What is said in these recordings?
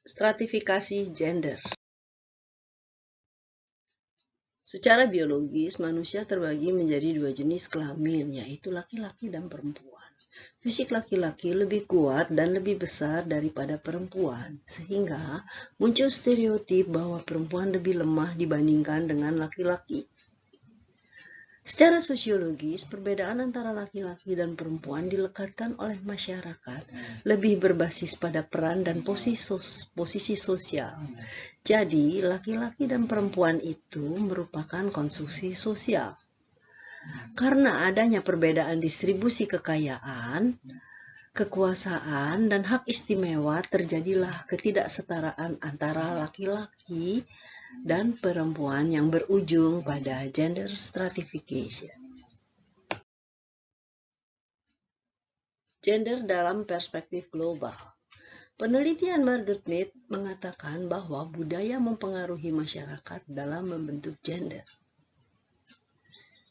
Stratifikasi gender. Secara biologis, manusia terbagi menjadi dua jenis kelamin, yaitu laki-laki dan perempuan. Fisik laki-laki lebih kuat dan lebih besar daripada perempuan, sehingga muncul stereotip bahwa perempuan lebih lemah dibandingkan dengan laki-laki. Secara sosiologis, perbedaan antara laki-laki dan perempuan dilekatkan oleh masyarakat lebih berbasis pada peran dan posisi sosial. Jadi, laki-laki dan perempuan itu merupakan konstruksi sosial. Karena adanya perbedaan distribusi kekayaan, kekuasaan, dan hak istimewa, terjadilah ketidaksetaraan antara laki-laki dan perempuan yang berujung pada gender stratification. Gender dalam perspektif global. Penelitian Margaret Mead mengatakan bahwa budaya mempengaruhi masyarakat dalam membentuk gender.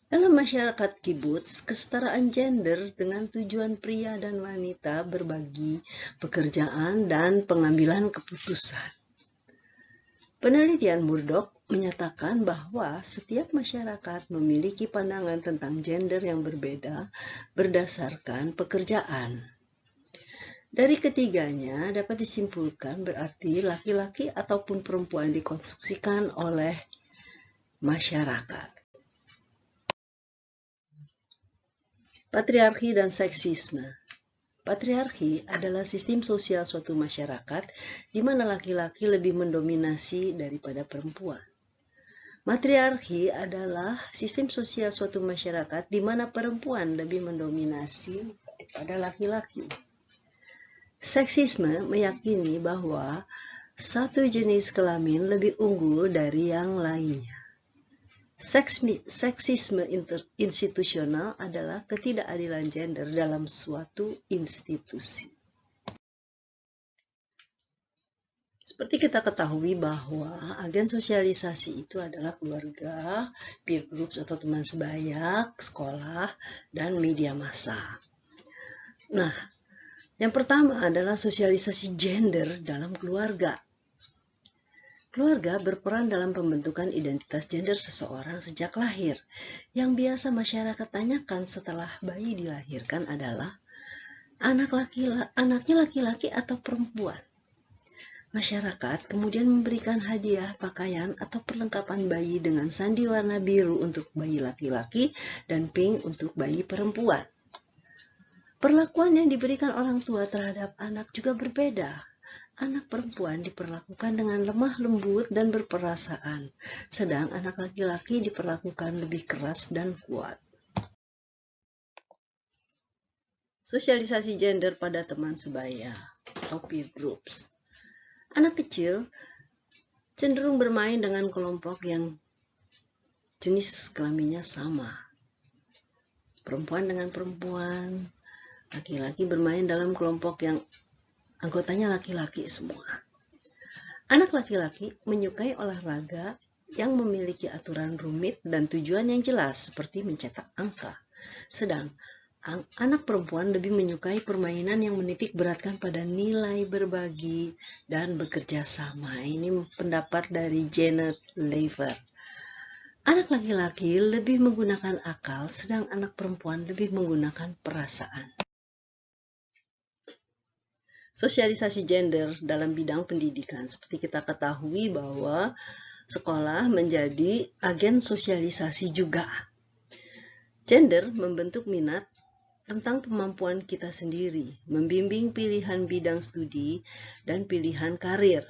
Dalam masyarakat kibuts, kesetaraan gender dengan tujuan pria dan wanita berbagi pekerjaan dan pengambilan keputusan. Penelitian Murdoch menyatakan bahwa setiap masyarakat memiliki pandangan tentang gender yang berbeda berdasarkan pekerjaan. Dari ketiganya dapat disimpulkan berarti laki-laki ataupun perempuan dikonstruksikan oleh masyarakat. Patriarki dan seksisme. Patriarki adalah sistem sosial suatu masyarakat di mana laki-laki lebih mendominasi daripada perempuan. Matriarki adalah sistem sosial suatu masyarakat di mana perempuan lebih mendominasi daripada laki-laki. Seksisme meyakini bahwa satu jenis kelamin lebih unggul dari yang lainnya. Seksisme institusional adalah ketidakadilan gender dalam suatu institusi. Seperti kita ketahui bahwa agen sosialisasi itu adalah keluarga, peer groups atau teman sebaya, sekolah, dan media massa. Nah, yang pertama adalah sosialisasi gender dalam keluarga. Keluarga berperan dalam pembentukan identitas gender seseorang sejak lahir. Yang biasa masyarakat tanyakan setelah bayi dilahirkan adalah anaknya laki-laki atau perempuan. Masyarakat kemudian memberikan hadiah pakaian atau perlengkapan bayi dengan sandi warna biru untuk bayi laki-laki dan pink untuk bayi perempuan. Perlakuan yang diberikan orang tua terhadap anak juga berbeda. Anak perempuan diperlakukan dengan lemah lembut dan berperasaan, sedang anak laki-laki diperlakukan lebih keras dan kuat. Sosialisasi gender pada teman sebaya atau peer groups. Anak kecil cenderung bermain dengan kelompok yang jenis kelaminnya sama. Perempuan dengan perempuan, laki-laki bermain dalam kelompok yang anggotanya laki-laki semua. Anak laki-laki menyukai olahraga yang memiliki aturan rumit dan tujuan yang jelas seperti mencetak angka. Sedang anak perempuan lebih menyukai permainan yang menitik beratkan pada nilai berbagi dan bekerja sama. Ini pendapat dari Janet Lever. Anak laki-laki lebih menggunakan akal, sedang anak perempuan lebih menggunakan perasaan. Sosialisasi gender dalam bidang pendidikan. Seperti kita ketahui bahwa sekolah menjadi agen sosialisasi juga. Gender membentuk minat tentang kemampuan kita sendiri, membimbing pilihan bidang studi dan pilihan karir.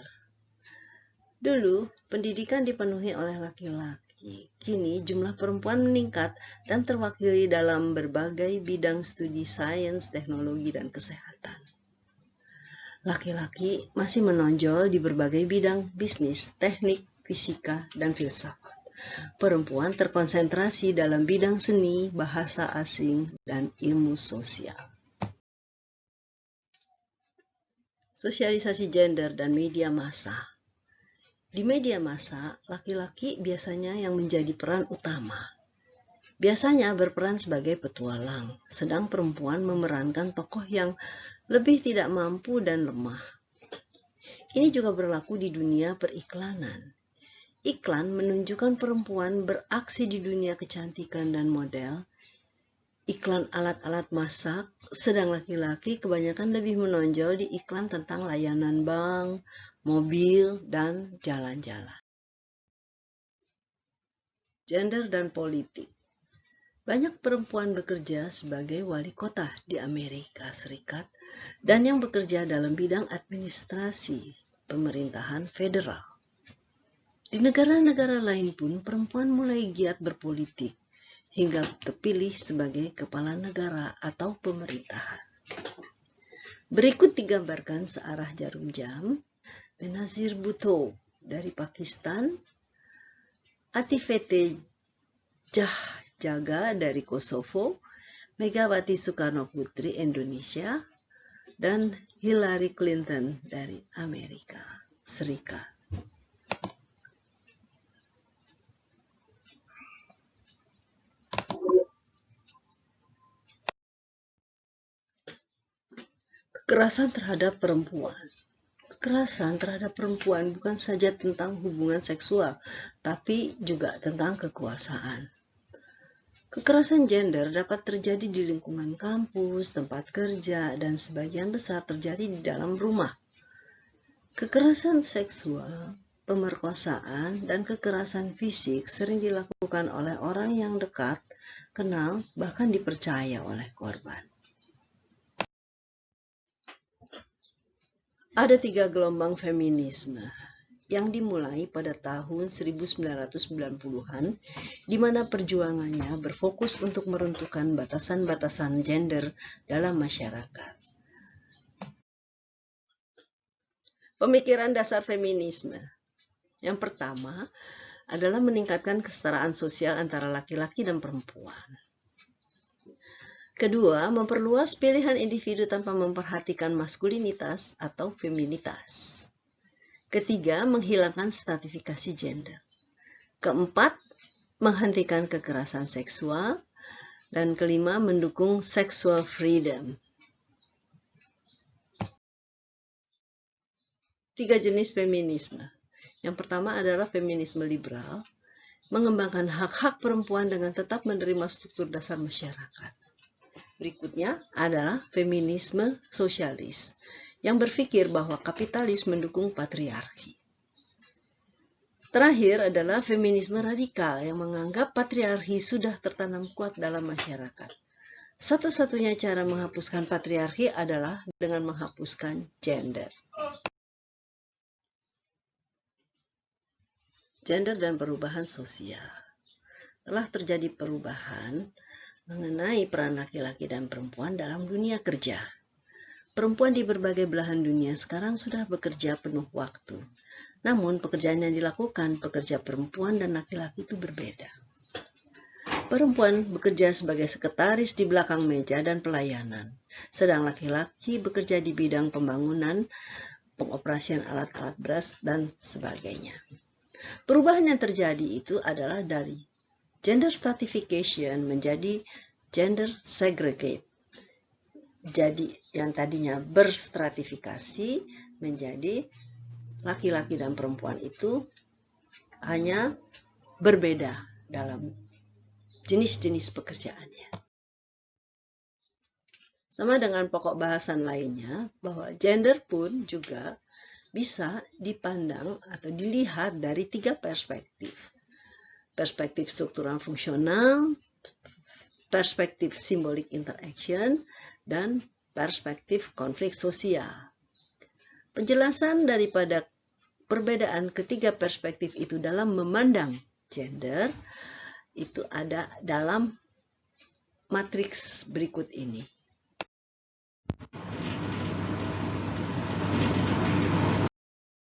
Dulu, pendidikan dipenuhi oleh laki-laki. Kini, jumlah perempuan meningkat dan terwakili dalam berbagai bidang studi sains, teknologi, dan kesehatan. Laki-laki masih menonjol di berbagai bidang bisnis, teknik, fisika, dan filsafat. Perempuan terkonsentrasi dalam bidang seni, bahasa asing, dan ilmu sosial. Sosialisasi gender dan media massa. Di media massa, laki-laki biasanya yang menjadi peran utama. Biasanya berperan sebagai petualang, sedang perempuan memerankan tokoh yang lebih tidak mampu dan lemah. Ini juga berlaku di dunia periklanan. Iklan menunjukkan perempuan beraksi di dunia kecantikan dan model. Iklan alat-alat masak, sedang laki-laki kebanyakan lebih menonjol di iklan tentang layanan bank, mobil, dan jalan-jalan. Gender dan politik. Banyak perempuan bekerja sebagai wali kota di Amerika Serikat dan yang bekerja dalam bidang administrasi pemerintahan federal. Di negara-negara lain pun perempuan mulai giat berpolitik hingga terpilih sebagai kepala negara atau pemerintahan. Berikut digambarkan searah jarum jam Benazir Bhutto dari Pakistan, Atifete Jaga dari Kosovo, Megawati Soekarno Putri Indonesia, dan Hillary Clinton dari Amerika Serikat. Kekerasan terhadap perempuan. Kekerasan terhadap perempuan bukan saja tentang hubungan seksual, tapi juga tentang kekuasaan. Kekerasan gender dapat terjadi di lingkungan kampus, tempat kerja, dan sebagian besar terjadi di dalam rumah. Kekerasan seksual, pemerkosaan, dan kekerasan fisik sering dilakukan oleh orang yang dekat, kenal, bahkan dipercaya oleh korban. Ada 3 gelombang feminisme yang dimulai pada tahun 1990-an, di mana perjuangannya berfokus untuk meruntuhkan batasan-batasan gender dalam masyarakat. Pemikiran dasar feminisme. Yang pertama adalah meningkatkan kesetaraan sosial antara laki-laki dan perempuan. Kedua, memperluas pilihan individu tanpa memperhatikan maskulinitas atau feminitas. Ketiga, menghilangkan stratifikasi gender. Keempat, menghentikan kekerasan seksual. Dan kelima, mendukung sexual freedom. 3 jenis feminisme. Yang pertama adalah feminisme liberal, mengembangkan hak-hak perempuan dengan tetap menerima struktur dasar masyarakat. Berikutnya adalah feminisme sosialis, yang berpikir bahwa kapitalis mendukung patriarki. Terakhir adalah feminisme radikal yang menganggap patriarki sudah tertanam kuat dalam masyarakat. Satu-satunya cara menghapuskan patriarki adalah dengan menghapuskan gender. Gender dan perubahan sosial. Telah terjadi perubahan mengenai peran laki-laki dan perempuan dalam dunia kerja. Perempuan di berbagai belahan dunia sekarang sudah bekerja penuh waktu. Namun pekerjaan yang dilakukan pekerja perempuan dan laki-laki itu berbeda. Perempuan bekerja sebagai sekretaris di belakang meja dan pelayanan, sedang laki-laki bekerja di bidang pembangunan, pengoperasian alat-alat beras, dan sebagainya. Perubahan yang terjadi itu adalah dari gender stratification menjadi gender segregate. Jadi yang tadinya berstratifikasi menjadi laki-laki dan perempuan itu hanya berbeda dalam jenis-jenis pekerjaannya. Sama dengan pokok bahasan lainnya, bahwa gender pun juga bisa dipandang atau dilihat dari 3 perspektif. Perspektif struktural fungsional, perspektif simbolik interaction, dan perspektif konflik sosial. Penjelasan daripada perbedaan ketiga perspektif itu dalam memandang gender itu ada dalam matriks berikut ini.